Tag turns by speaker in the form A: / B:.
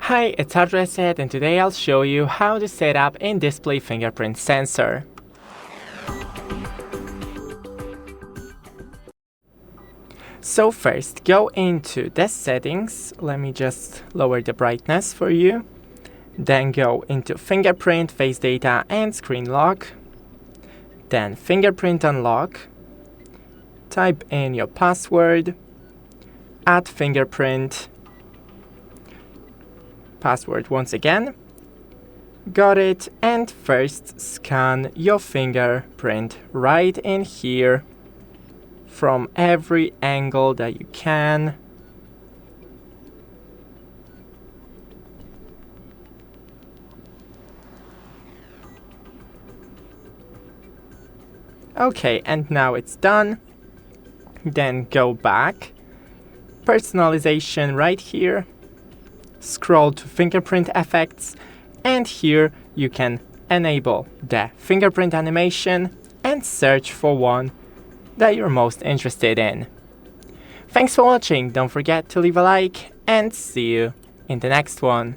A: Hi, it's HardReset, and today I'll show you how to set up in-display fingerprint sensor. So first, go into the settings. Let me just lower the brightness for you. Then go into fingerprint, face data, and screen lock. Then fingerprint unlock. Type in your password. Add fingerprint. Password once again. Got it. And first scan your fingerprint right in here from every angle that you can. Okay, and now it's done. Then go back. Personalization right here. Scroll to fingerprint effects, and here you can enable the fingerprint animation and search for one that you're most interested in. Thanks for watching. Don't forget to leave a like, and see you in the next one.